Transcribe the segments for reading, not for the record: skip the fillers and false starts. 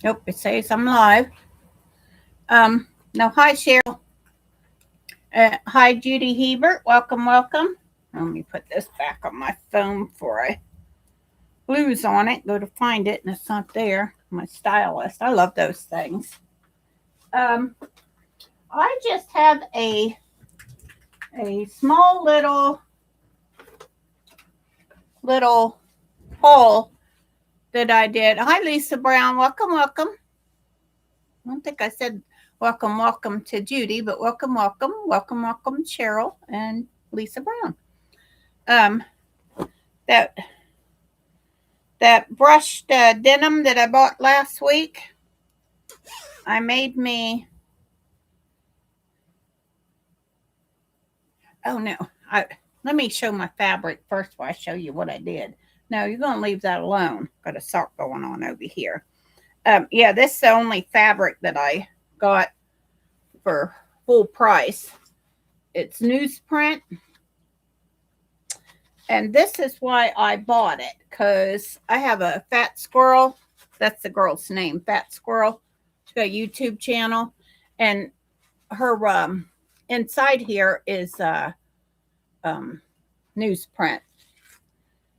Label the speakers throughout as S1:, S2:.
S1: Nope, it says I'm live. No, hi Cheryl. Hi Judy Hebert. Welcome, welcome. Let me put this back on my phone before I lose on it. Go to find it and it's not there. My stylist. I love those things. I just have a small little haul that I did. Hi Lisa Brown. Welcome, welcome. I don't think I said welcome, welcome to Judy, but welcome, welcome, welcome, welcome, Cheryl and Lisa Brown. That brushed denim that I bought last week, I made me. Oh no, let me show my fabric first before I show you what I did. No, you're gonna leave that alone. Got a sock going on over here. Yeah, this is the only fabric that I got for full price. It's newsprint. And this is why I bought it, because I have a fat squirrel. That's the girl's name, Fat Squirrel. She's got a YouTube channel. And her inside here is newsprint.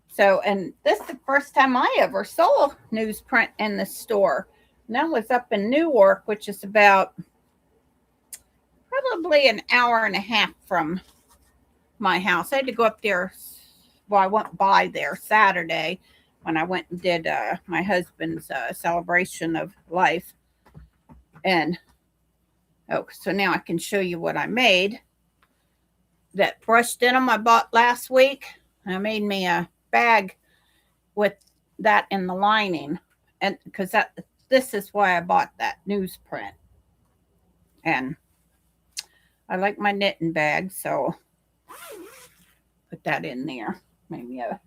S1: So, and this is the first time I ever saw newsprint in the store. And that was up in Newark, which is about probably an hour and a half from my house. I had to go up there. Well, I went by there Saturday when I went and did my husband's celebration of life. And so now I can show you what I made. That brushed denim I bought last week. I made me a bag with that in the lining, and because this is why I bought that newsprint. And I like my knitting bag, so put that in there. Maybe a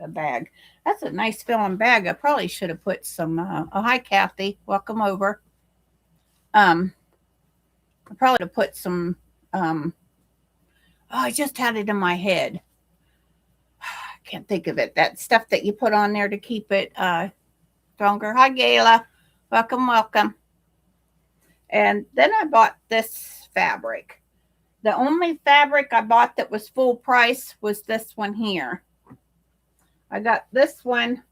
S1: bag. That's a nice filling bag. I probably should have put some. Oh, hi Kathy, welcome over. I probably have put some. Oh, I just had it in my head. I can't think of it. That stuff that you put on there to keep it stronger. Hi Gayla, welcome, welcome. And then I bought this fabric. The only fabric I bought that was full price was this one here. I got this one.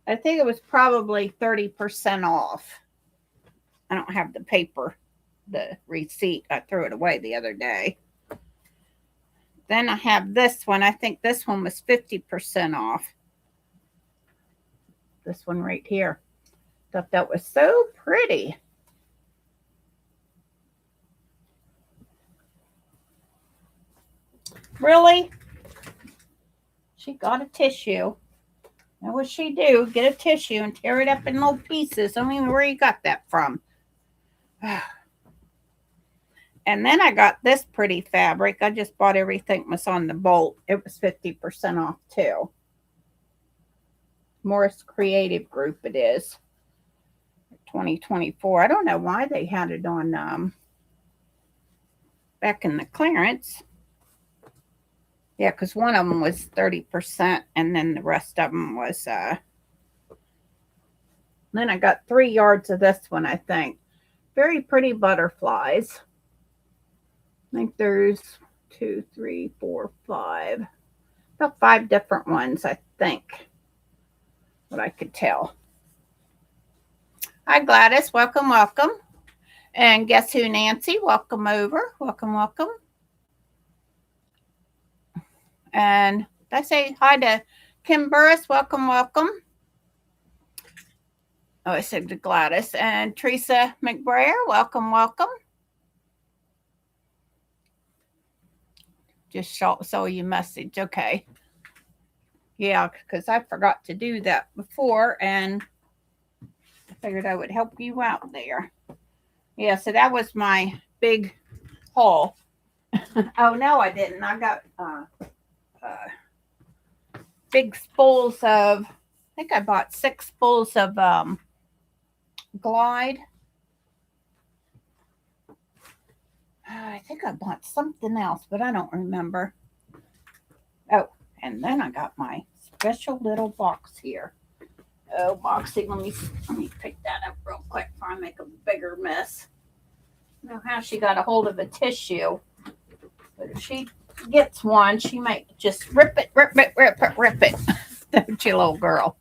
S1: I think it was probably 30% off. I don't have the paper, the receipt. I threw it away the other day. Then I have this one. I think this one was 50% off. This one right here. Thought that was so pretty. Really? She got a tissue. Now what she do? Get a tissue and tear it up in little pieces. I don't even know where you got that from. And then I got this pretty fabric. I just bought everything was on the bolt. It was 50% off too. Morris Creative Group it is. 2024. I don't know why they had it on back in the clearance. Yeah, because one of them was 30% and then the rest of them was then I got 3 yards of this one, I think. Very pretty butterflies. I think there's 2, 3, 4, 5. About 5 different ones, I think. What I could tell. Hi Gladys, welcome, welcome. And guess who, Nancy? Welcome over. Welcome, welcome. And I say hi to Kim Burris. Welcome, welcome. Oh, I said to Gladys. And Teresa McBrayer. Welcome, welcome. Just saw your message. Okay. Yeah, because I forgot to do that before. And I figured I would help you out there. Yeah, so that was my big haul. Oh, no, I didn't. I got big spools of, I think I bought 6 spools of Glide. I think I bought something else, but I don't remember. Oh, and then I got my special little box here Oh, Moxie, let me pick that up real quick before I make a bigger mess. I don't know how she got a hold of a tissue, but if she gets one, she might just rip it. Don't you, little girl?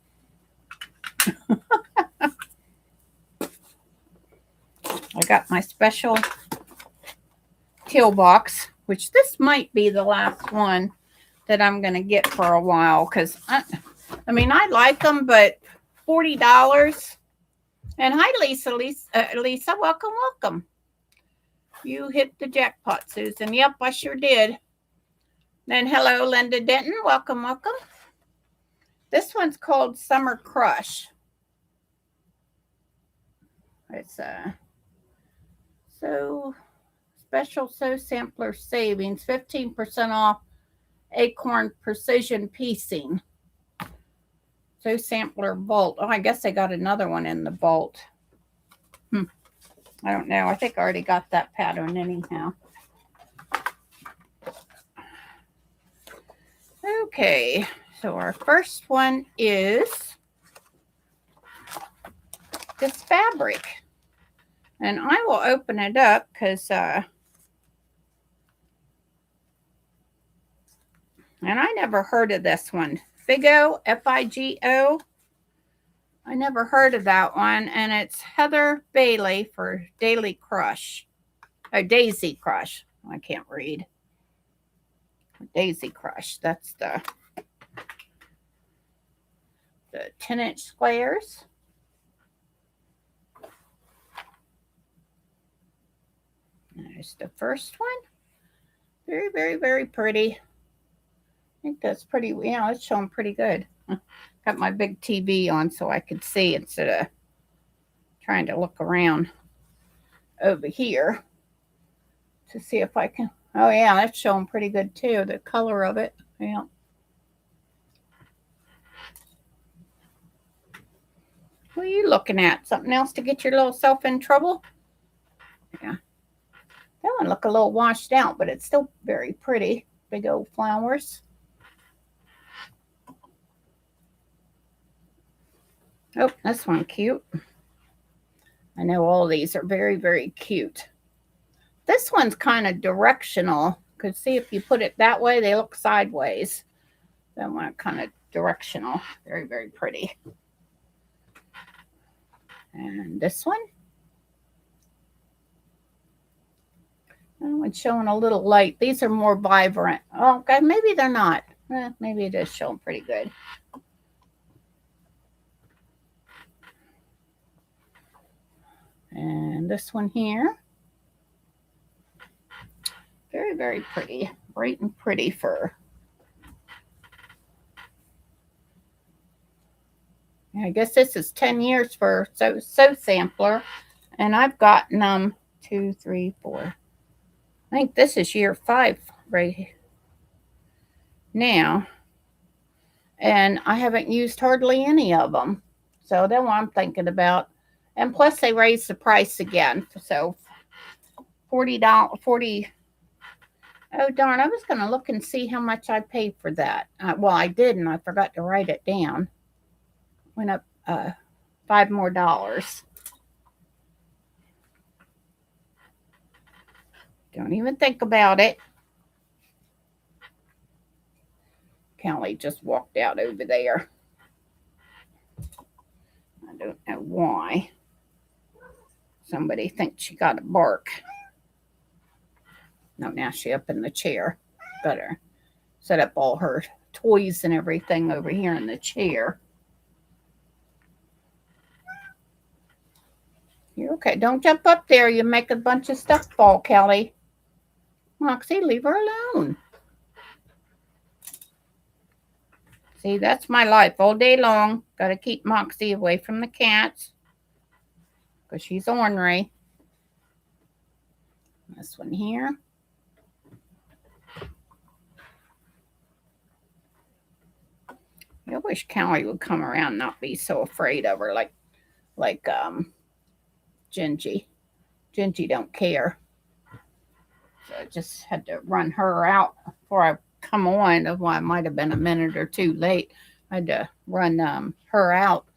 S1: I got my special teal box, which this might be the last one that I'm going to get for a while, because I mean, I like them, but $40. And hi, Lisa. Lisa, welcome. You hit the jackpot, Susan. Yep, I sure did. Then hello, Linda Denton. Welcome. This one's called Summer Crush. It's so special sampler savings, 15% off Acorn Precision Piecing. So sampler bolt. Oh, I guess I got another one in the bolt. I don't know. I think I already got that pattern anyhow. Okay, so our first one is this fabric. And I will open it up because and I never heard of this one. Figo, Figo. I never heard of that one. And it's Heather Bailey for Daily Crush. Oh, Daisy Crush. I can't read. Daisy Crush. That's the 10-inch squares. There's the first one. Very, very, very pretty. I think that's pretty, yeah, it's showing pretty good. Got my big TV on so I could see instead of trying to look around over here to see if I can. Oh, yeah, that's showing pretty good too. The color of it. Yeah. What are you looking at? Something else to get your little self in trouble? Yeah. That one look a little washed out, but it's still very pretty. Big old flowers. Oh, this one cute. I know all these are very, very cute. This one's kind of directional. Because see, if you put it that way, they look sideways. That one kind of directional. Very, very pretty. And this one. Oh, it's showing a little light. These are more vibrant. Oh, okay, maybe they're not. Maybe it is showing pretty good. And this one here. Very, very pretty. Bright and pretty fur. I guess this is 10 years for so sampler. And I've gotten 2, 3, 4. I think this is year 5 right now. And I haven't used hardly any of them. So that's what I'm thinking about. And plus they raised the price again. So $40. Oh, darn. I was going to look and see how much I paid for that. Well, I didn't. I forgot to write it down. Went up $5 more. Don't even think about it. Callie just walked out over there. I don't know why. Somebody thinks she got a bark. No, now she up in the chair. Better set up all her toys and everything over here in the chair. You're okay. Don't jump up there. You make a bunch of stuff fall, Kelly. Moxie, leave her alone. See, that's my life all day long. Got to keep Moxie away from the cats because she's ornery. This one here. I wish Callie would come around and not be so afraid of her like Gingy. Gingy don't care. So I just had to run her out before I come on. Well, I might have been a minute or two late. I had to run her out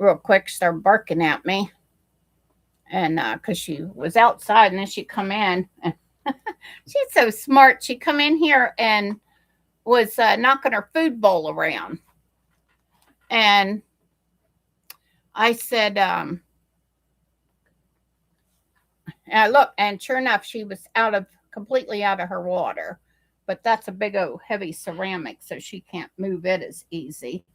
S1: real quick. She started barking at me. And because she was outside, and then she come in. And she's so smart. She come in here and was knocking her food bowl around. And I said, and look, and sure enough, she was completely out of her water. But that's a big old heavy ceramic, so she can't move it as easy.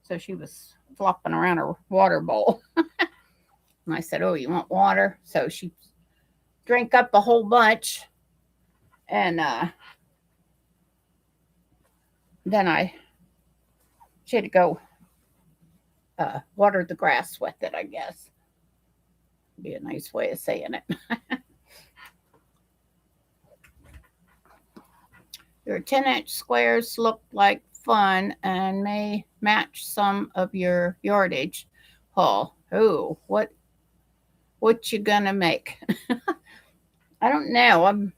S1: So she was flopping around her water bowl. And I said, oh, you want water? So she drank up a whole bunch. And then she had to go water the grass with it, I guess. Be a nice way of saying it. Your 10-inch squares look like fun and may match some of your yardage haul. Oh, what you gonna make? I don't know.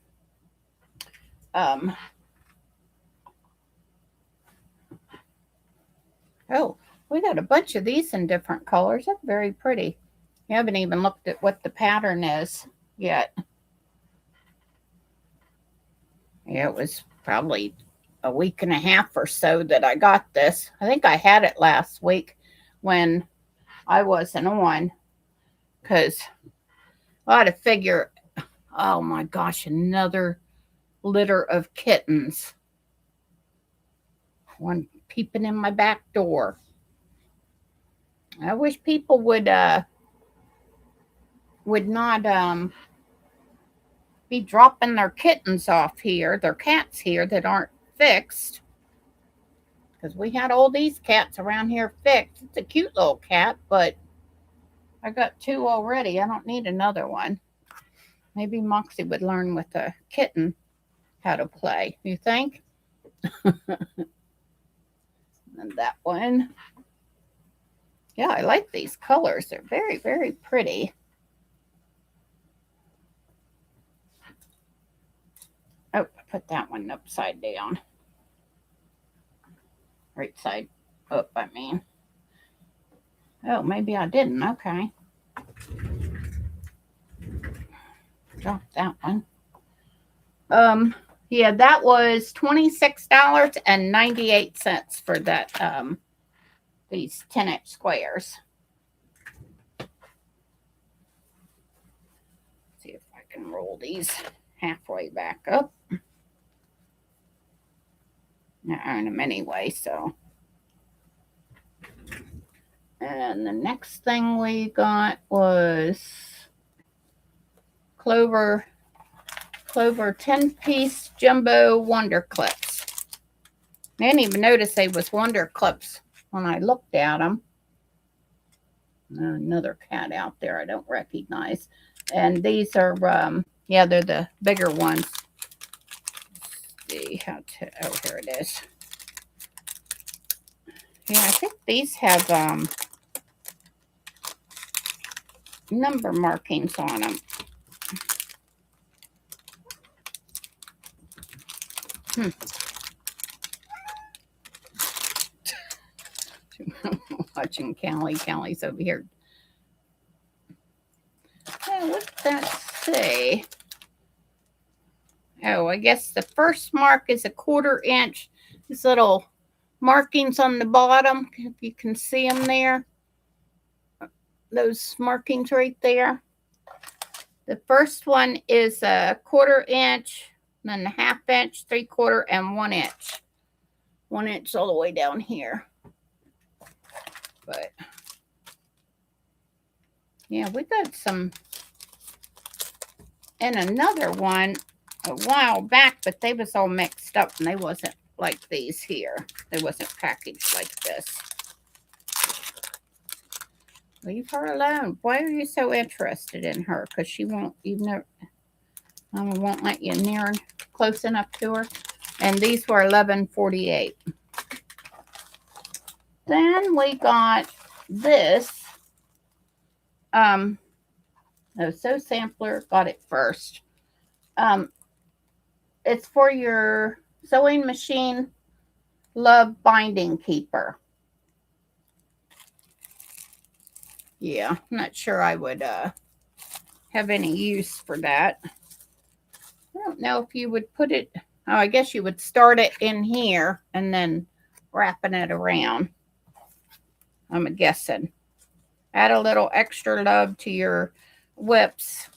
S1: Oh, we got a bunch of these in different colors. That's very pretty. I haven't even looked at what the pattern is yet. Yeah, it was probably a week and a half or so that I got this. I think I had it last week when I wasn't on, because I had to figure, oh my gosh, another litter of kittens. One peeping in my back door. I wish people would not be dropping their kittens off here, their cats here that aren't fixed. Because we had all these cats around here fixed. It's a cute little cat, but I got 2 already. I don't need another one. Maybe Moxie would learn with a kitten how to play. You think? And that one. Yeah, I like these colors. They're very, very pretty. Oh, I put that one upside down. Right side up, I mean. Oh, maybe I didn't. Okay. Drop that one. Yeah, that was $26.98 for that these 10-inch squares. See if I can roll these halfway back up. I own them anyway, so. And the next thing we got was Clover 10-piece jumbo wonder clips. I didn't even notice they was wonder clips when I looked at them. Another cat out there I don't recognize. And these are, yeah, they're the bigger ones. Let's see how to, oh, here it is. Yeah, I think these have number markings on them. Watching Callie. Callie's over here. Oh, what's that say? Oh, I guess the first mark is a 1/4 inch. These little markings on the bottom, if you can see them there. Those markings right there. The first one is a 1/4 inch, then a 1/2 inch, 3/4, and 1 inch. 1 inch all the way down here. But yeah, we got some in another one a while back, but they was all mixed up and they wasn't like these here. They wasn't packaged like this. Leave her alone. Why are you so interested in her? Because she won't even, Mama won't let you near close enough to her. And these were $11.48. Then we got this. So sampler, got it first. It's for your sewing machine love binding keeper. Yeah, I'm not sure I would have any use for that. I don't know if you would put it, oh, I guess you would start it in here and then wrapping it around. I'm guessing. Add a little extra love to your whips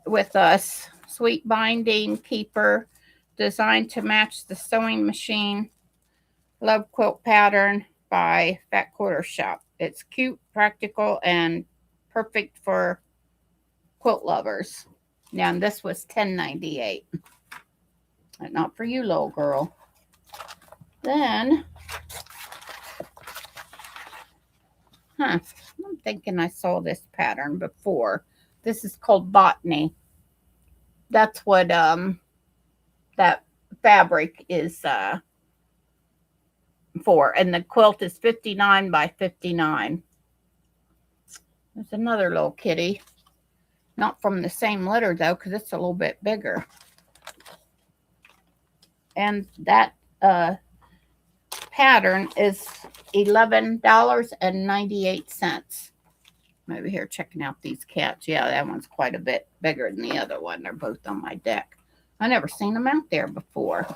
S1: with us. Sweet binding keeper designed to match the sewing machine. Love quilt pattern by Fat Quarter Shop. It's cute, practical, and perfect for quilt lovers. Now, and this was $10.98. Not for you, little girl. Then, I'm thinking I saw this pattern before. This is called Botany. That's what that fabric is for, and the quilt is 59 by 59. There's another little kitty, not from the same litter though, because it's a little bit bigger. And that pattern is $11.98. I'm over here checking out these cats. Yeah, that one's quite a bit bigger than the other one. They're both on my deck. I never seen them out there before.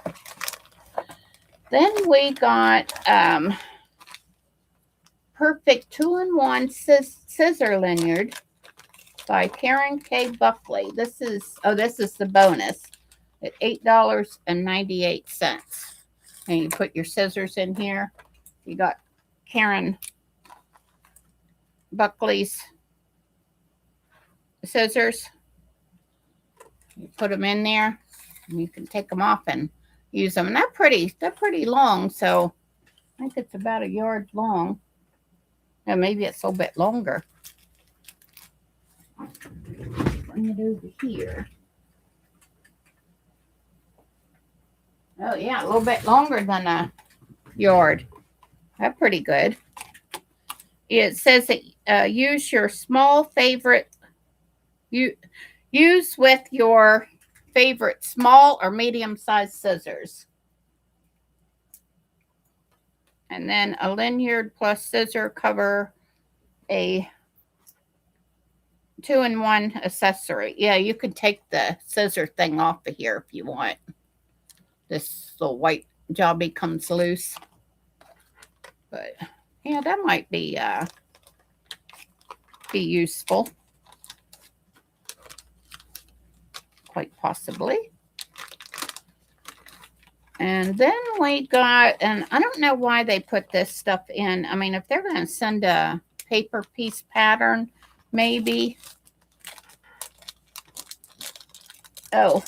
S1: Then we got Perfect 2-in-1 Scissor Lanyard by Karen K. Buckley. This is the bonus at $8.98. And you put your scissors in here. You got Karen Buckley's scissors. You put them in there, and you can take them off and use them. And they're pretty long, so I think it's about a yard long. And maybe it's a little bit longer. Bring it over here. Oh yeah, a little bit longer than a yard. That's pretty good. It says that use your small favorite. Use with your favorite small or medium-sized scissors. And then a lanyard plus scissor cover a 2-in-1 accessory. Yeah, you can take the scissor thing off of here if you want. This little white jobby comes loose. But yeah, that might be useful. Quite possibly. And then we got, and I don't know why they put this stuff in. I mean, if they're going to send a paper piece pattern, maybe. Oh,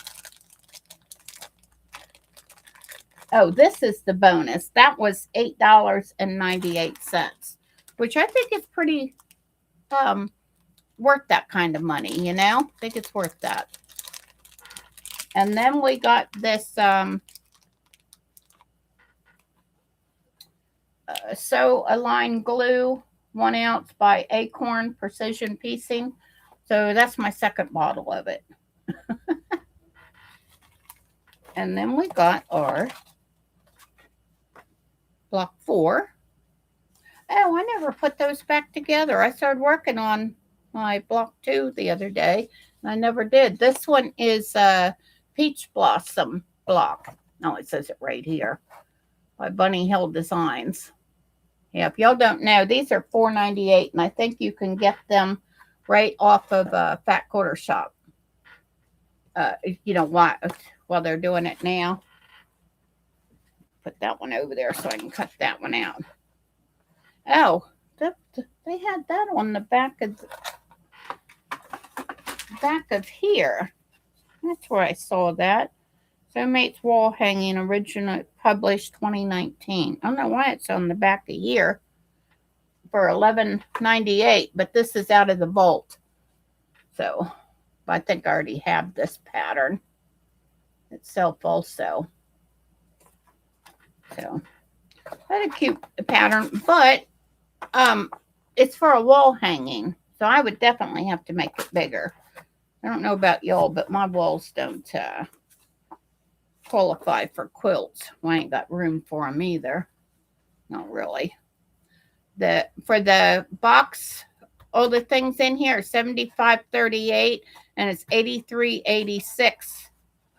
S1: this is the bonus. That was $8.98, which I think is pretty worth that kind of money, you know? I think it's worth that. And then we got this Sew Align Glue, 1 ounce by Acorn Precision Piecing. So that's my second bottle of it. And then we got our block 4. Oh, I never put those back together. I started working on my block 2 the other day, and I never did. This one is Peach Blossom block. Oh, it says it right here. By Bunny Hill Designs. Yeah, if y'all don't know, these are $4.98, and I think you can get them right off of Fat Quarter Shop. You know why? While they're doing it now. Put that one over there so I can cut that one out. Oh, they had that on the back of here. That's where I saw that. Soulmates Wall Hanging, original published 2019. I don't know why it's on the back of here for $11.98, but this is out of the vault. So I think I already have this pattern itself also. So that's a cute pattern, but it's for a wall hanging, so I would definitely have to make it bigger. I don't know about y'all, but my walls don't qualify for quilts. Well, I ain't got room for them either. Not really. For the box all the things in here, 75.38, and it's 83.86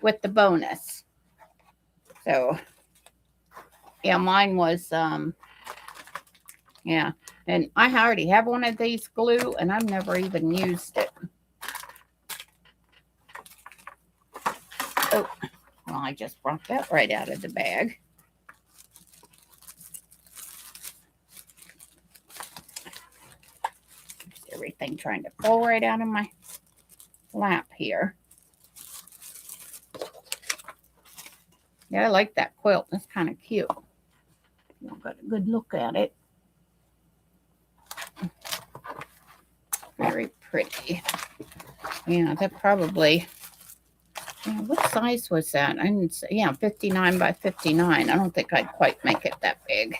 S1: with the bonus. So yeah, mine was yeah, and I already have one of these glue, and I've never even used it. Oh, well, I just brought that right out of the bag. Everything trying to fall right out of my lap here. Yeah, I like that quilt. That's kind of cute. I've got a good look at it. Very pretty. Yeah, that probably. Yeah, what size was that? I didn't say. Yeah, 59 by 59. I don't think I'd quite make it that big.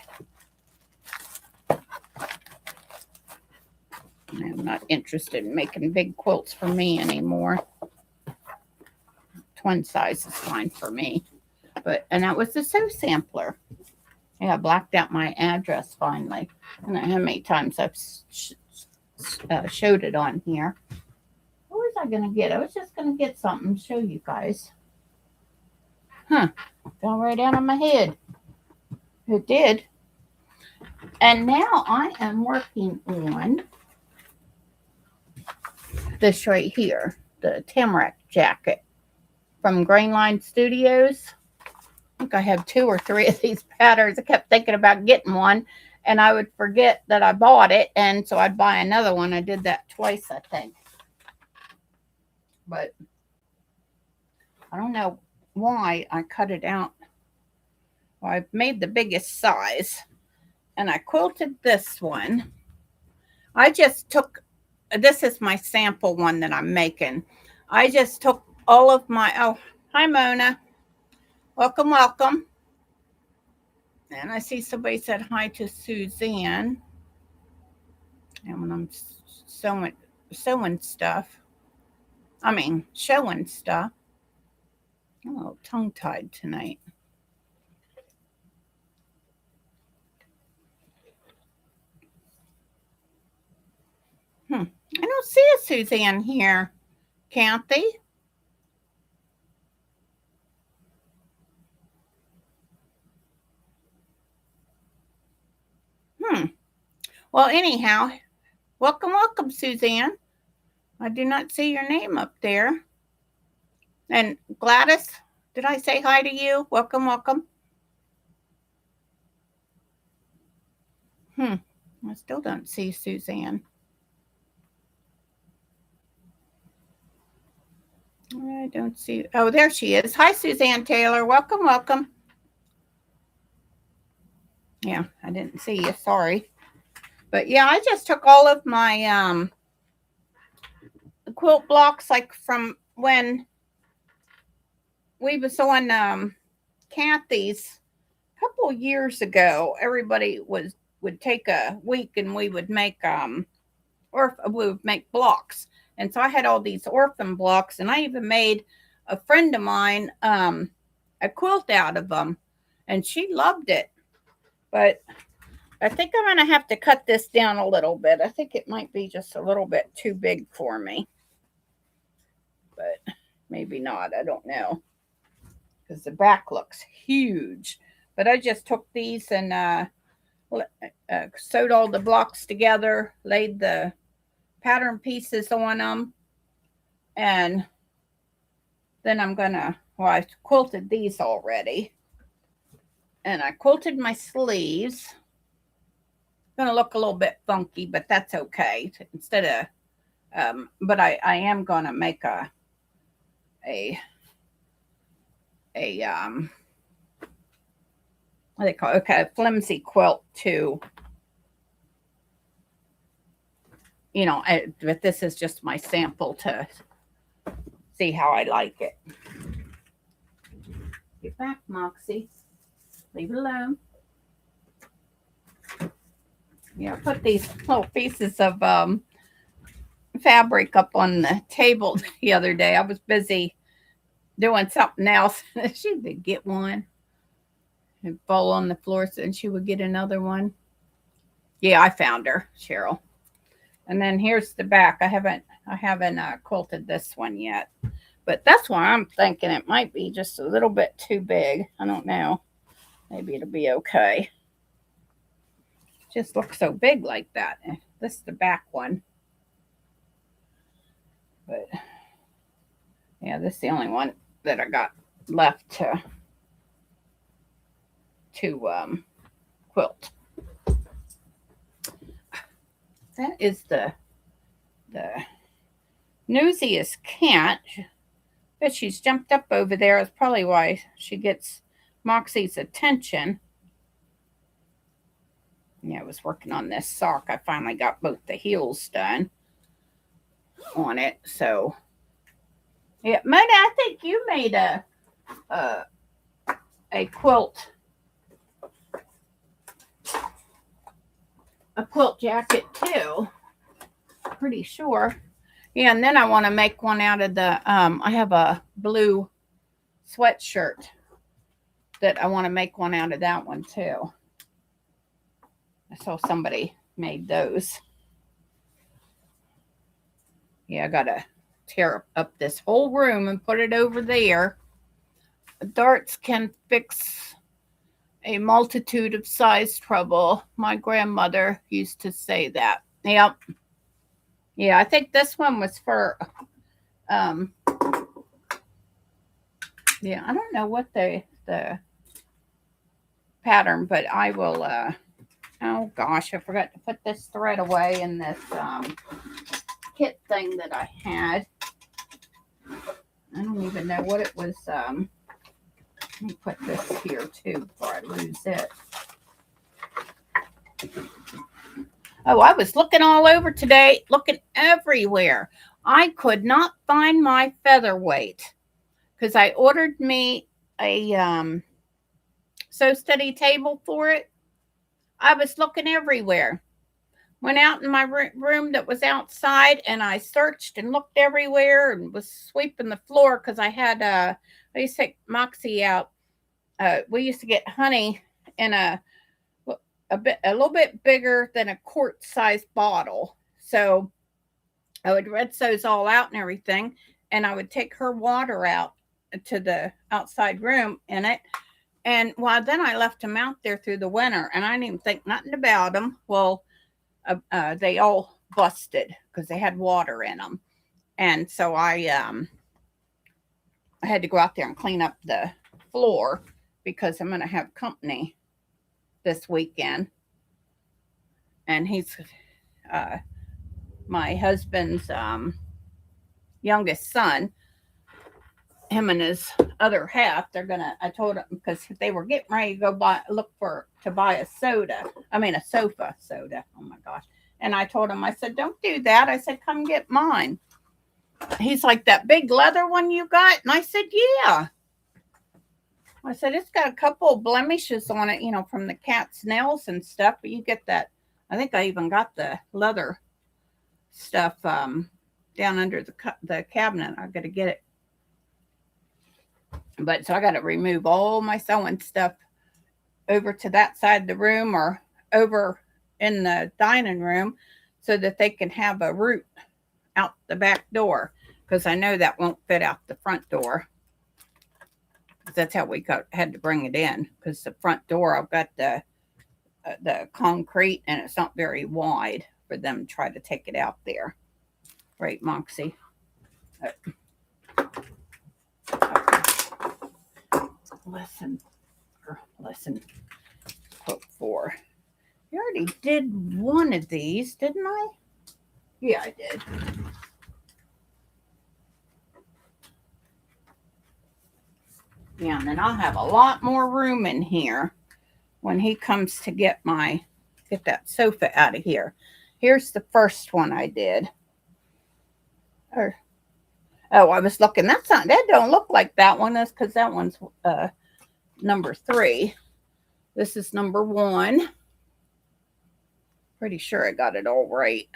S1: I'm not interested in making big quilts for me anymore. Twin size is fine for me. But, and that was the sew sampler. Yeah, I blacked out my address finally. I don't know how many times I've showed it on here. What was I going to get? I was just going to get something to show you guys. Huh. Fell right out of my head. It did. And now I am working on this right here. The Tamarack jacket from Grainline Studios. I think I have 2 or 3 of these patterns. I kept thinking about getting one, and I would forget that I bought it, and so I'd buy another one. I did that twice, I think. But I don't know why I cut it out. Well, I made the biggest size, and I quilted this one. I just took, this is my sample one that I'm making. I just took all of my, oh, hi, Mona. Welcome, welcome. And I see somebody said hi to Suzanne. And when I'm sewing stuff, I mean, showing stuff. I'm a little tongue-tied tonight. I don't see a Suzanne here, Kathy. Well, anyhow, welcome, welcome, Suzanne. I do not see your name up there. And Gladys, did I say hi to you? Welcome, welcome. I still don't see Suzanne. I don't see. Oh, there she is. Hi, Suzanne Taylor. Welcome, welcome. Yeah, I didn't see you. Sorry. But yeah, I just took all of my quilt blocks, like from when we was on Kathy's a couple of years ago. Everybody would take a week, and we would make or we would make blocks. And so I had all these orphan blocks, and I even made a friend of mine a quilt out of them, and she loved it. But I think I'm going to have to cut this down a little bit. I think it might be just a little bit too big for me. But maybe not. I don't know. Because the back looks huge. But I just took these and sewed all the blocks together, laid the pattern pieces on them, and then I'm gonna, well, I quilted these already, and I quilted my sleeves. Gonna look a little bit funky, but that's okay. Instead of but I am gonna make a what do they call it? Okay, a flimsy quilt too. You know, but this is just my sample to see how I like it. Get back, Moxie. Leave it alone. Yeah, I put these little pieces of fabric up on the table the other day. I was busy doing something else. She would get one and fall on the floor, and she would get another one. Yeah, I found her, Cheryl. And then here's the back. I haven't quilted this one yet, but that's why I'm thinking it might be just a little bit too big. I don't know. Maybe it'll be okay. Just looks so big like that. This is the back one. But yeah, this is the only one that I got left to quilt. That is the newsiest cat. But she's jumped up over there. That's probably why she gets Moxie's attention. Yeah, I was working on this sock. I finally got both the heels done on it. So, yeah, Mona, I think you made a quilt jacket too. Pretty sure. Yeah, and then I want to make one out of the I have a blue sweatshirt that I want to make one out of that one too. I saw somebody made those. Yeah, I gotta tear up this whole room and put it over there. Darts can fix a multitude of size trouble. My grandmother used to say that. Yep. Yeah, I think this one was for yeah, I don't know what the pattern, but I will oh gosh, I forgot to put this thread away in this kit thing that I had. I don't even know what it was. Let me put this here too before I lose it. Oh, I was looking all over today, looking everywhere. I could not find my featherweight because I ordered me a sew study table for it. I was looking everywhere. Went out in my room that was outside, and I searched and looked everywhere and was sweeping the floor because I had I used to take Moxie out. We used to get honey in a little bit bigger than a quart-sized bottle. So I would rinse those all out and everything, and I would take her water out to the outside room in it. And well, then I left them out there through the winter, and I didn't even think nothing about them. Well, they all busted because they had water in them, and so I had to go out there and clean up the floor because I'm going to have company this weekend, and he's my husband's youngest son. Him and his other half, they're gonna. I told them because they were getting ready to go buy a soda. I mean a sofa soda. Oh my gosh! And I told him, I said, don't do that. I said, come get mine. He's like, that big leather one you got? And I said, yeah. I said, it's got a couple of blemishes on it, you know, from the cat's nails and stuff. But you get that. I think I even got the leather stuff down under the cabinet. I got to get it. But so I got to remove all my sewing stuff over to that side of the room or over in the dining room so that they can have a route out the back door, because I know that won't fit out the front door. That's how we had to bring it in, because the front door, I've got the concrete and it's not very wide for them to try to take it out there. Right, Moxie? Lesson hook 4. You already did one of these, didn't I? Yeah, I did. Yeah, and then I'll have a lot more room in here when he comes to get that sofa out of here. Here's the first one I did. Oh, I was looking. That don't look like that one. That's because that one's number 3. This is number 1. Pretty sure I got it all right.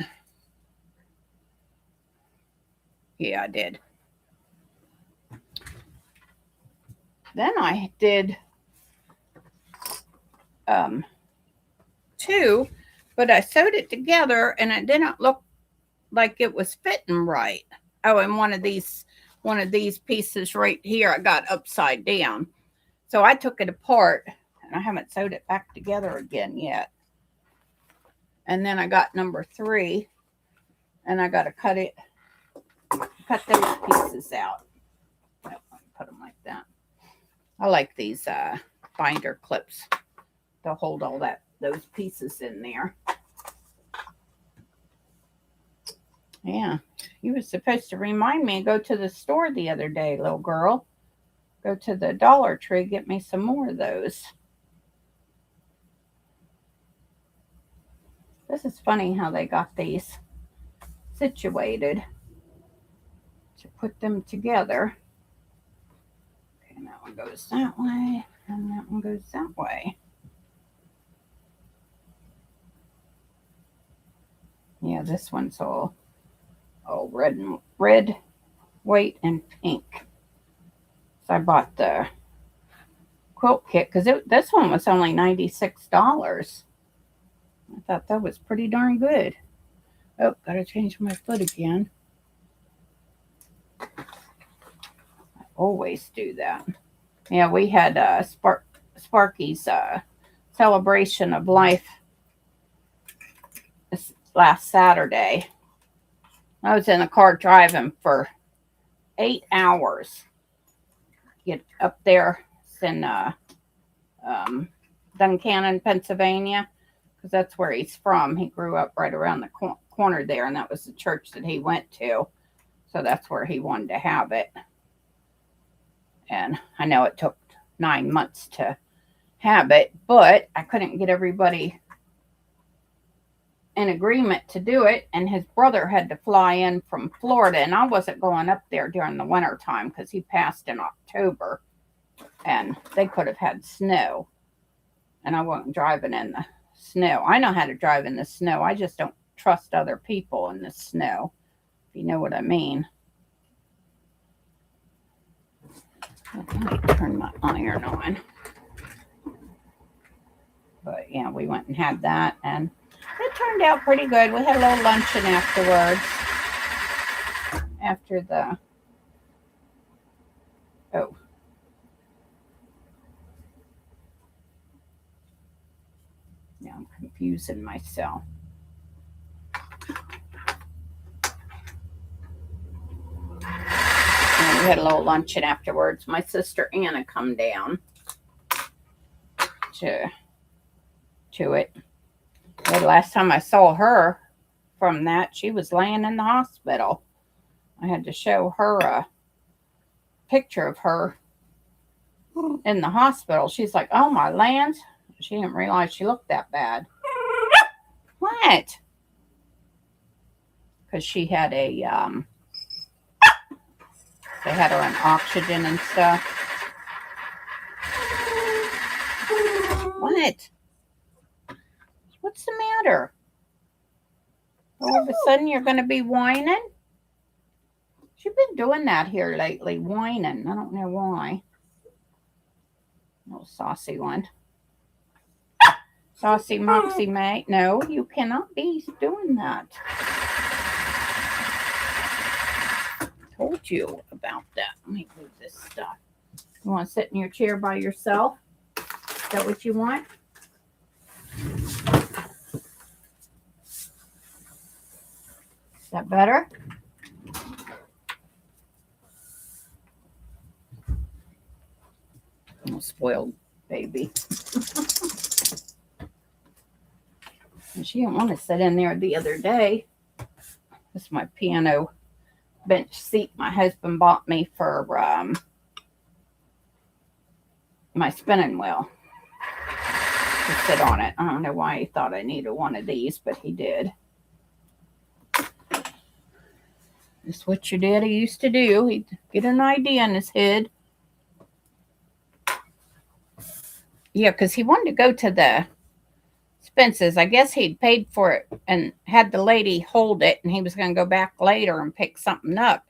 S1: Yeah, I did. Then I did 2, but I sewed it together and it didn't look like it was fitting right. Oh, and one of these pieces right here I got upside down. So I took it apart and I haven't sewed it back together again yet. And then I got number 3 and I got to cut those pieces out. Put them like that. I like these binder clips to hold all those pieces in there. Yeah, you were supposed to remind me and go to the store the other day, little girl. Go to the Dollar Tree, get me some more of those. This is funny how they got these situated to put them together. Okay, and that one goes that way, and that one goes that way. Yeah, this one's all red, white, and pink. So I bought the quilt kit because this one was only $96. I thought that was pretty darn good. Oh, gotta change my foot again. I always do that. Yeah, we had Sparky's celebration of life this last Saturday. I was in the car driving for 8 hours. Get up there. It's in Duncannon, Pennsylvania, because that's where he's from. He grew up right around the corner there, and that was the church that he went to. So that's where he wanted to have it. And I know it took 9 months to have it, but I couldn't get everybody in agreement to do it, and his brother had to fly in from Florida, and I wasn't going up there during the winter time because he passed in October, and they could have had snow, and I wasn't driving in the snow. I know how to drive in the snow. I just don't trust other people in the snow, if you know what I mean. Let me turn my iron on. But yeah, we went and had that, and it turned out pretty good. We had a little luncheon afterwards. After the... Oh. Now I'm confusing myself. And we had a little luncheon afterwards. My sister Anna come down to it. The last time I saw her from that, she was laying in the hospital. I had to show her a picture of her in the hospital. She's like, oh my lands. She didn't realize she looked that bad. What? Because she had they had her on oxygen and stuff. What? What's the matter? All of a sudden you're going to be whining? She's been doing that here lately, whining. I don't know why. Little saucy one. Saucy Moxie, mate. No, you cannot be doing that. Told you about that. Let me move this stuff. You want to sit in your chair by yourself? Is that what you want? Is that better? I'm a spoiled baby. And she didn't want to sit in there the other day. This is my piano bench seat my husband bought me for my spinning wheel to sit on it. I don't know why he thought I needed one of these, but he did. That's what your daddy used to do. He'd get an idea in his head. Yeah, because he wanted to go to the Spence's. I guess he'd paid for it and had the lady hold it, and he was going to go back later and pick something up.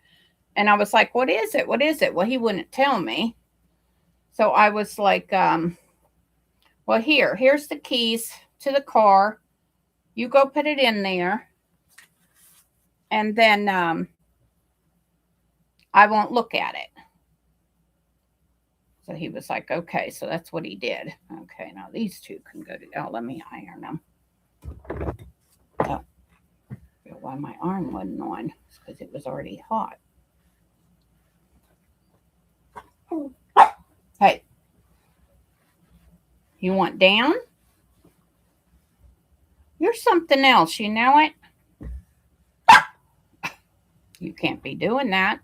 S1: And I was like, what is it? What is it? Well, he wouldn't tell me. So I was like, well, here's the keys to the car. You go put it in there. and then I won't look at it. So he was like, okay, so that's what he did. Okay, now these two can go to, oh, let me iron them. Oh, why my arm wasn't on? It's because it was already hot. Hey, you want down? You're something else, you know it? You can't be doing that.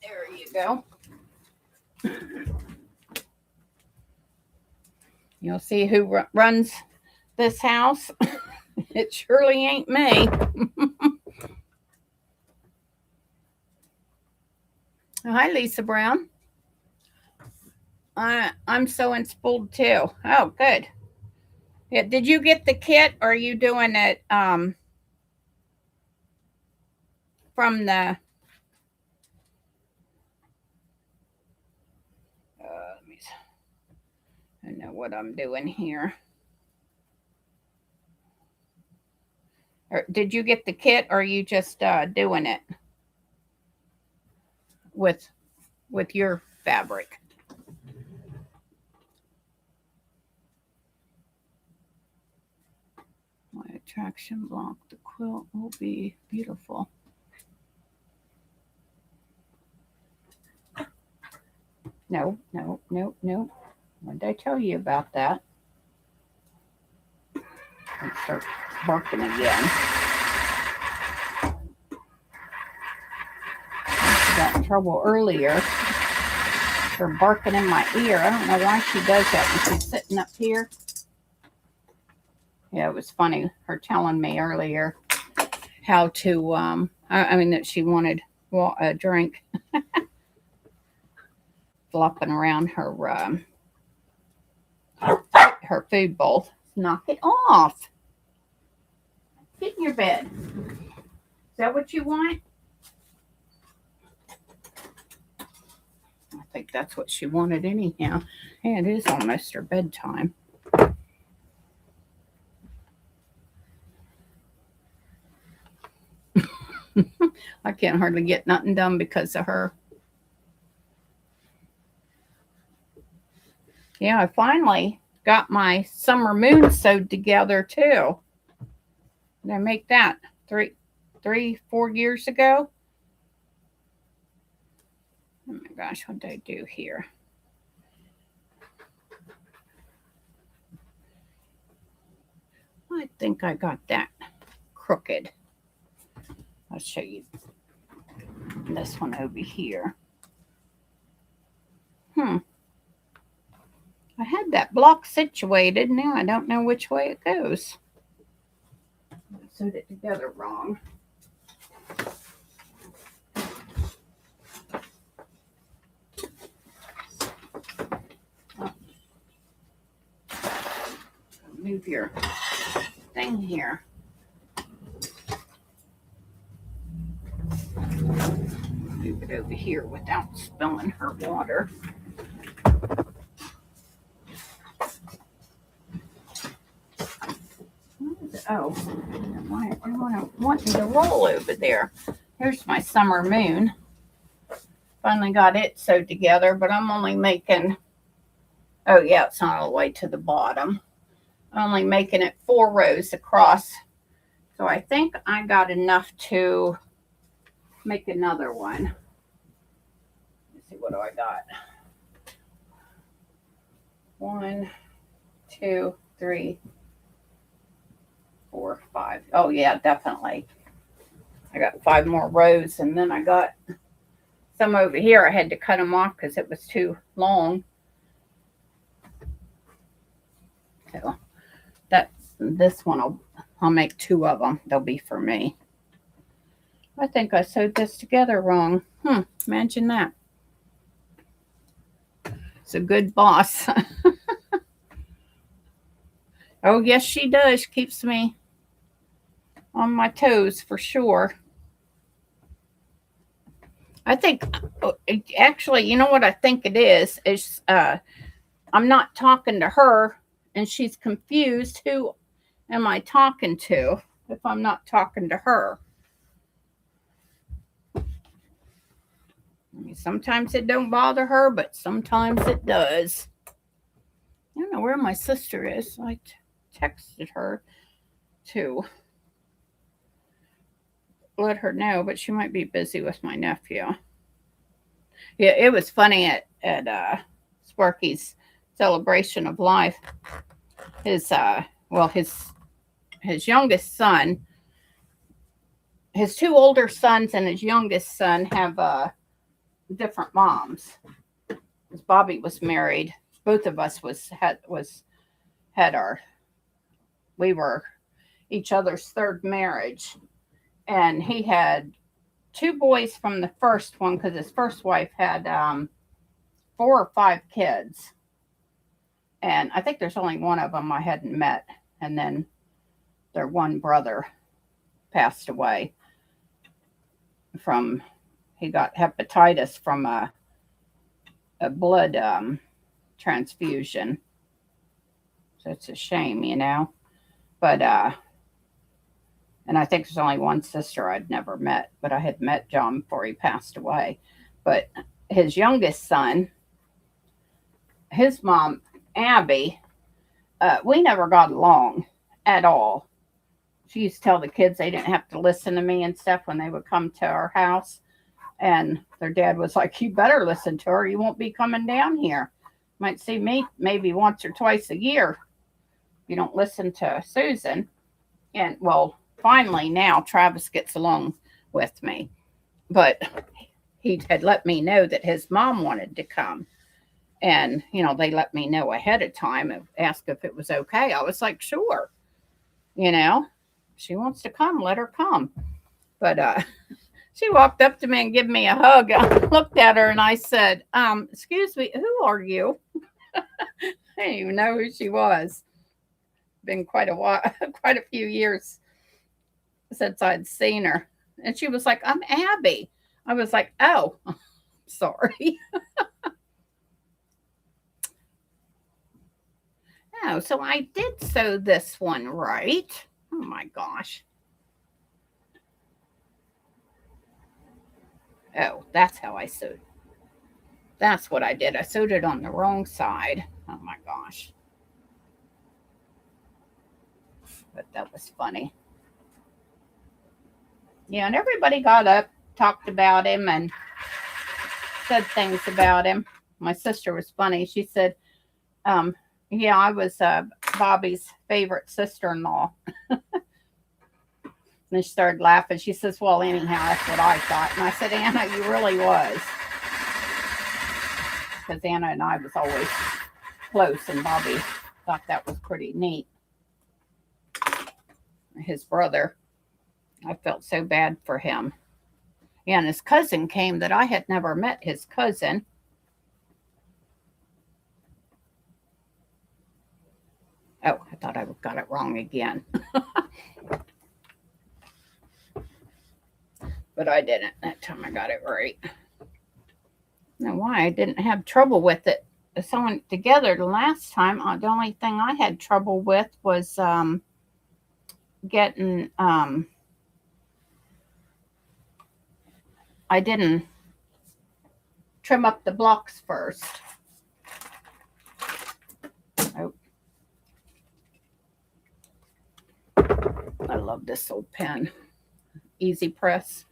S1: There you go. You'll see who runs this house. It surely ain't me. Oh, hi, Lisa Brown. I'm sewing spooled too. Oh, good. Yeah, did you get the kit, or are you doing it from the let me, I know what I'm doing here. Or did you get the kit, or are you just doing it with your fabric? My attraction block, the quilt will be beautiful. No. What did I tell you about that? Let's start barking again. She got in trouble earlier for barking in my ear. I don't know why she does that when she's sitting up here. Yeah, it was funny, her telling me earlier how to, I mean, that she wanted a drink. Flopping around her her food bowl. Knock it off. Get in your bed. Is that what you want? I think that's what she wanted anyhow. Hey, it is almost her bedtime. I can't hardly get nothing done because of her. Yeah, I finally got my summer moon sewed together too. Did I make that 4 years ago? Oh my gosh, what did I do here? I think I got that crooked. I'll show you this one over here. I had that block situated. Now I don't know which way it goes. I sewed it together wrong. Move your thing here. Move it over here without spilling her water. Oh, why I want me to roll over there. Here's my summer moon. Finally got it sewed together, but I'm only making, oh yeah, it's not all the way to the bottom. I'm only making it 4 rows across. So I think I got enough to make another one. Let's see, what do I got? 1, 2, 3, 4, 5. Oh yeah, definitely. I got 5 more rows, and then I got some over here. I had to cut them off because it was too long. So this one I'll make 2 of them. They'll be for me. I think I sewed this together wrong. Imagine that. It's a good boss. Oh yes, she does. Keeps me on my toes for sure. I think actually, you know what I think it is I'm not talking to her and she's confused. Who am I talking to if I'm not talking to her? I mean, sometimes it don't bother her, but sometimes it does. I don't know where my sister is. I texted her to let her know, but she might be busy with my nephew. Yeah, it was funny at Sparky's celebration of life. His well his youngest son, his two older sons and his youngest son have different moms. As Bobby was married, both of us had our we were each other's third marriage, and he had two boys from the first one because his first wife had 4 or 5 kids, and I think there's only one of them I hadn't met, and then their one brother passed away from he got hepatitis from a blood transfusion. So it's a shame, you know. But and I think there's only one sister I'd never met, but I had met John before he passed away. But his youngest son, his mom, Abby, we never got along at all. She used to tell the kids they didn't have to listen to me and stuff when they would come to our house. And their dad was like, you better listen to her. You won't be coming down here. Might see me maybe once or twice a year. You don't listen to Susan. And well, finally now Travis gets along with me. But he had let me know that his mom wanted to come. And, you know, they let me know ahead of time and asked if it was okay. I was like, sure. You know, she wants to come, let her come. But she walked up to me and gave me a hug. I looked at her and I said, excuse me, who are you? I didn't even know who she was. Been quite a while, quite a few years since I'd seen her. And she was like, I'm Abby. I was like, oh, sorry. Oh, so I did sew this one right. Oh my gosh. Oh, that's how I sewed. That's what I did. I sewed it on the wrong side. Oh my gosh. But that was funny. Yeah, and everybody got up, talked about him, and said things about him. My sister was funny. She said, yeah, I was Bobby's favorite sister-in-law. And she started laughing. She says, well, anyhow, that's what I thought. And I said, Anna, you really was. Because Anna and I was always close, and Bobby thought that was pretty neat. His brother, I felt so bad for him. Yeah, and his cousin came that I had never met his cousin. Oh, I thought I got it wrong again. But I didn't. That time I got it right. I don't know why I didn't have trouble with it. Sewing it together the last time, the only thing I had trouble with was getting, I didn't trim up the blocks first. Oh. I love this old pen. Easy press.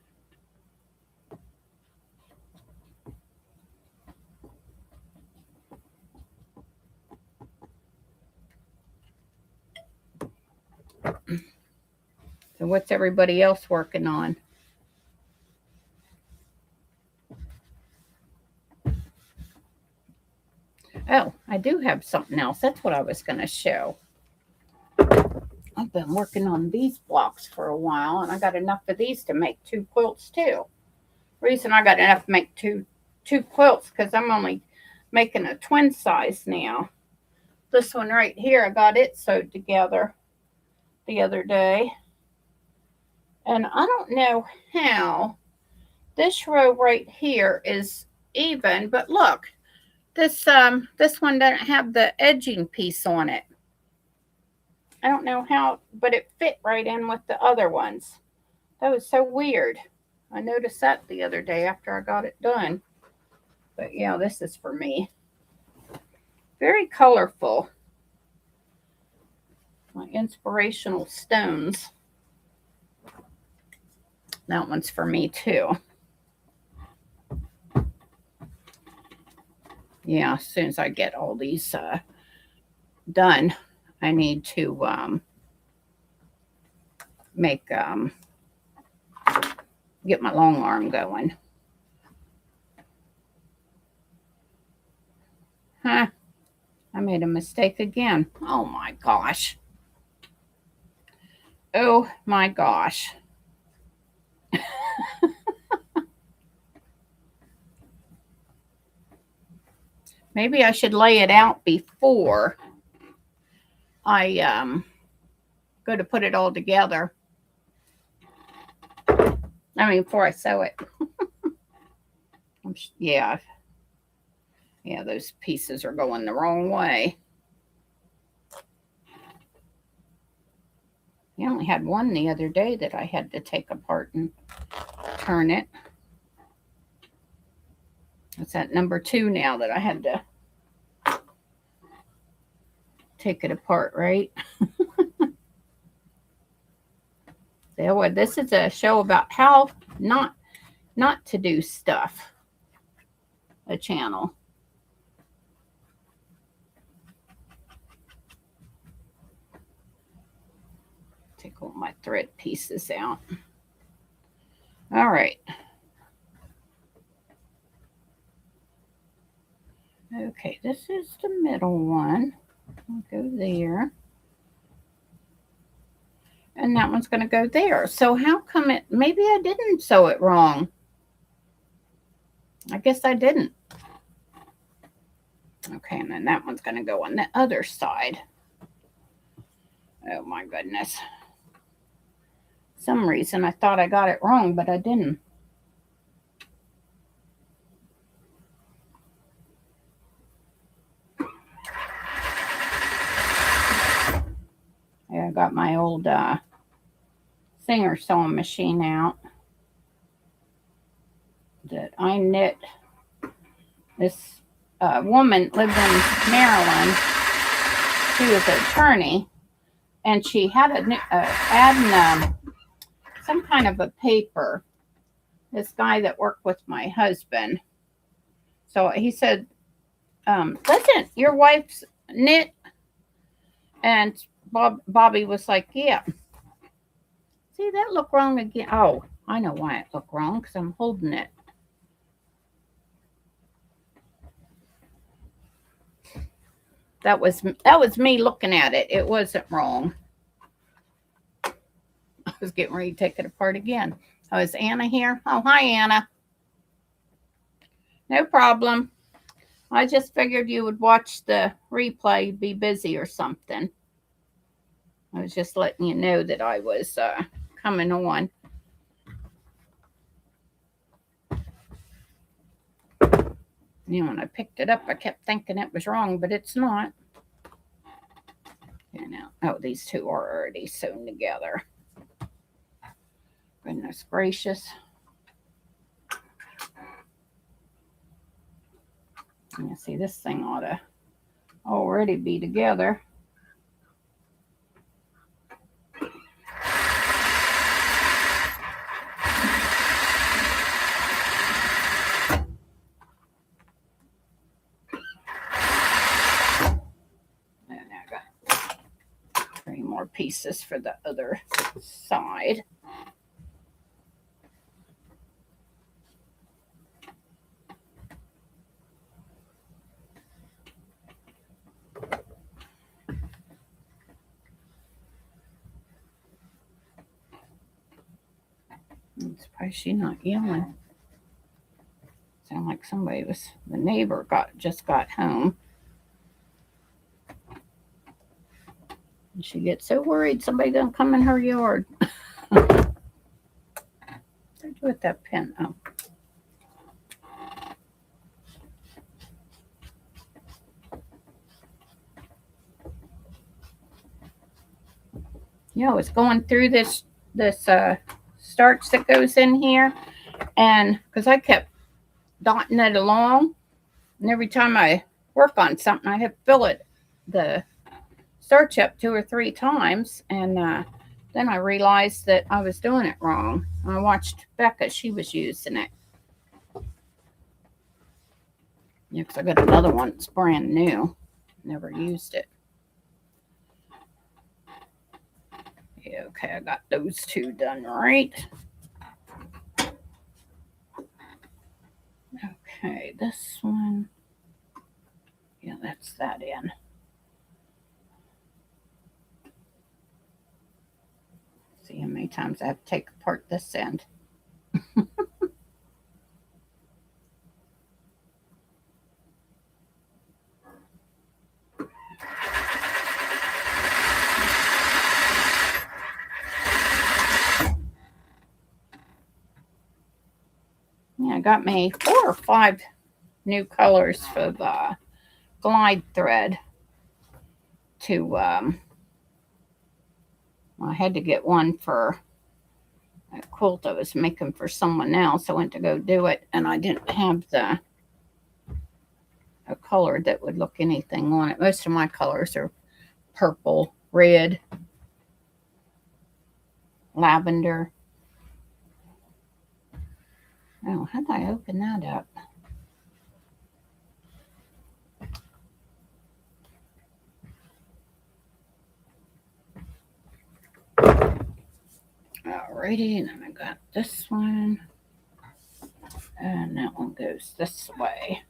S1: So what's everybody else working on? Oh, I do have something else. That's what I was going to show. I've been working on these blocks for a while, and I got enough of these to make 2 quilts too. Reason I got enough to make two quilts because I'm only making a twin size now. This one right here, I got it sewed together the other day. And I don't know how This row right here is even, but look, this one doesn't have the edging piece on it. I don't know how, but it fit right in with the other ones. That was so weird. I noticed that the other day after I got it done. But yeah, this is for me. Very colorful. My inspirational stones. That one's for me too. Yeah, as soon as I get all these done, I need to make get my long arm going. Huh? I made a mistake again. Oh my gosh. Oh my gosh. Maybe I should lay it out before I go to put it all together. I mean, before I sew it. Yeah. Yeah, those pieces are going the wrong way. I only had one the other day that I had to take apart and turn it. It's at number 2 now that I had to take it apart, right? So, this is a show about how not to do stuff. A channel. Take all my thread pieces out. All right. Okay, this is the middle one. I'll go there. And that one's going to go there. So how come it, maybe I didn't sew it wrong. I guess I didn't. Okay, and then that one's going to go on the other side. Oh my goodness. Some reason I thought I got it wrong, but I didn't. Yeah, I got my old Singer sewing machine out that I knit. This woman lived in Maryland. She was an attorney, and she had adding some kind of a paper. This guy that worked with my husband. So he said, listen, your wife's knit? And Bobby was like, yeah. See, that looked wrong again. Oh, I know why it looked wrong, because I'm holding it. That was me looking at it. It wasn't wrong. I was getting ready to take it apart again. Oh, is Anna here? Oh, hi, Anna. No problem. I just figured you would watch the replay, be busy or something. I was just letting you know that I was coming on. You know, when I picked it up, I kept thinking it was wrong, but it's not. You know, oh, these two are already sewn together. Goodness gracious. You see, this thing ought to already be together. More pieces for the other side. I'm surprised she's not yelling. Sound like somebody was, the neighbor just got home. And she gets so worried somebody gonna come in her yard. What did I do with that pen? Oh, I was going through this starch that goes in here, and because I kept dotting it along, and every time I work on something, I have to fill the starch up 2 or 3 times, and then I realized that I was doing it wrong. I watched Becca; she was using it. Yeah, because I got another one that's brand new. Never used it. Yeah, okay, I got those 2 done right. Okay, this one. Yeah, that's that in. See how many times I have to take apart this end. Yeah, I got me 4 or 5 new colors for the glide thread to I had to get one for a quilt I was making for someone else. I went to go do it, and I didn't have a color that would look anything on it. Most of my colors are purple, red, lavender. Oh, how did I open that up? Alrighty, and then I got this one. And that one goes this way.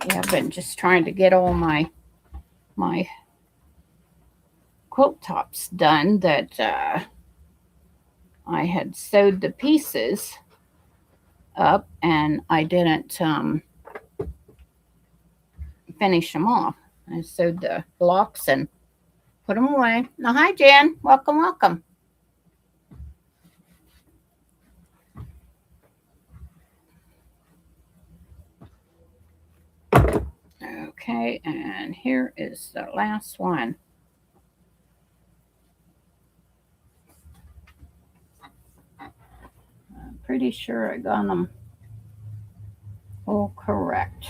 S1: Yeah, I've been just trying to get all my quilt tops done that I had sewed the pieces up, and I didn't finish them off. I sewed the blocks and put them away. Now, hi, Jan. Welcome, welcome. Okay, and here is the last one. I'm pretty sure I got them all correct.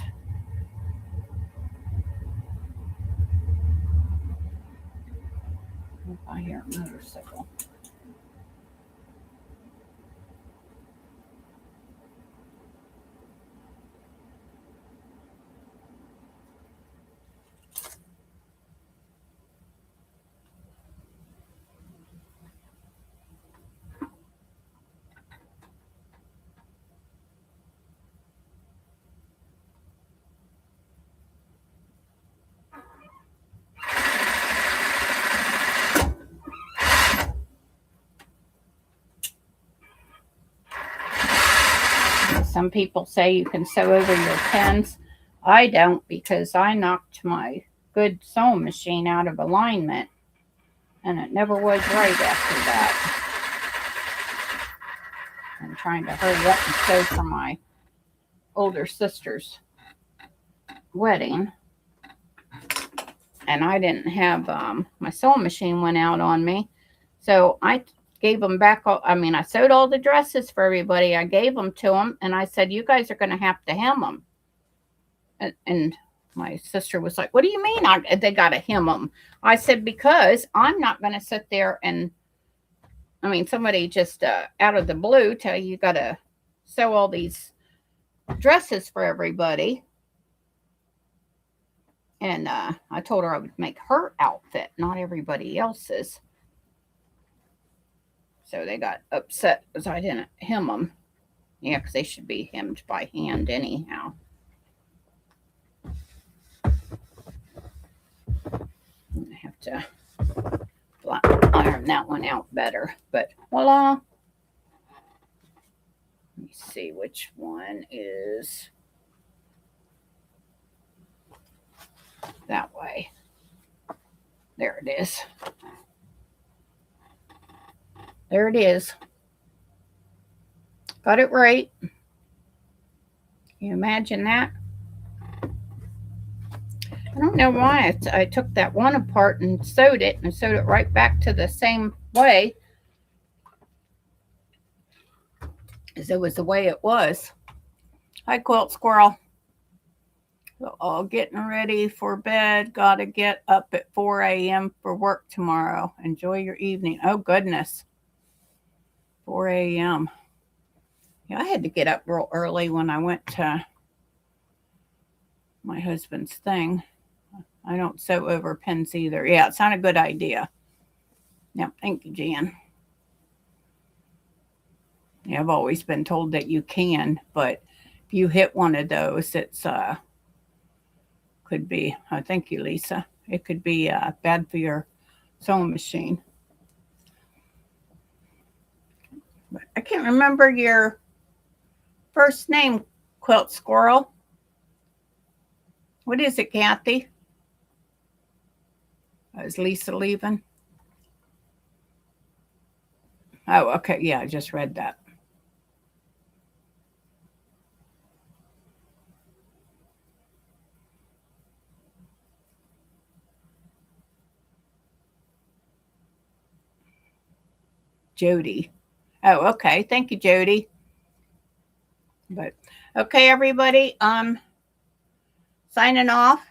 S1: If I hear a motorcycle. Some people say you can sew over your pens. I don't, because I knocked my good sewing machine out of alignment, and it never was right after that. I'm trying to hurry up and sew for my older sister's wedding, and I didn't have my sewing machine went out on me, so I gave them back I sewed all the dresses for everybody. I gave them to them, and I said, you guys are going to have to hem them. And my sister was like, what do you mean they got to hem them? I said, because I'm not going to sit there and, somebody just out of the blue tell you got to sew all these dresses for everybody. And I told her I would make her outfit, not everybody else's. So they got upset because I didn't hem them. Yeah, because they should be hemmed by hand anyhow. I have to iron that one out better. But voila. Let me see which one is that way. There it is. There it is. Got it right. Can you imagine that? I don't know why I took that one apart and sewed it right back to the same way as it was the way it was. Hi, Quilt Squirrel. So all getting ready for bed. Gotta get up at 4 a.m. for work tomorrow. Enjoy your evening. Oh, goodness. 4 a.m. Yeah, I had to get up real early when I went to my husband's thing. I don't sew over pins either. Yeah, it's not a good idea. Yep, thank you, Jan. Yeah, I've always been told that you can, but if you hit one of those, it's could be. Thank you, Lisa. It could be bad for your sewing machine. But I can't remember your first name, Quilt Squirrel. What is it, Kathy? Is Lisa leaving? Oh, okay. Yeah, I just read that. Jody. Oh, okay. Thank you, Jody. But okay, everybody. Signing off.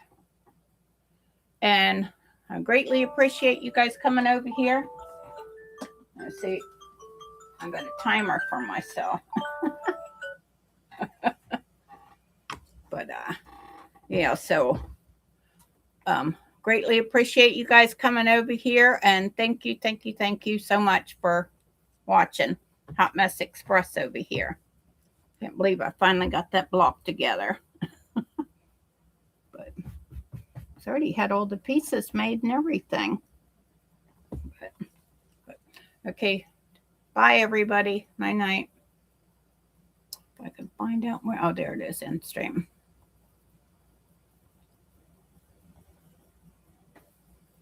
S1: And I greatly appreciate you guys coming over here. Let's see. I got a timer for myself. But yeah, so greatly appreciate you guys coming over here, and thank you so much for watching Hot Mess Express over here. Can't believe I finally got that block together. But it's already had all the pieces made and everything. But okay, bye everybody. Night night. If I can find out where, oh, there it is, in stream.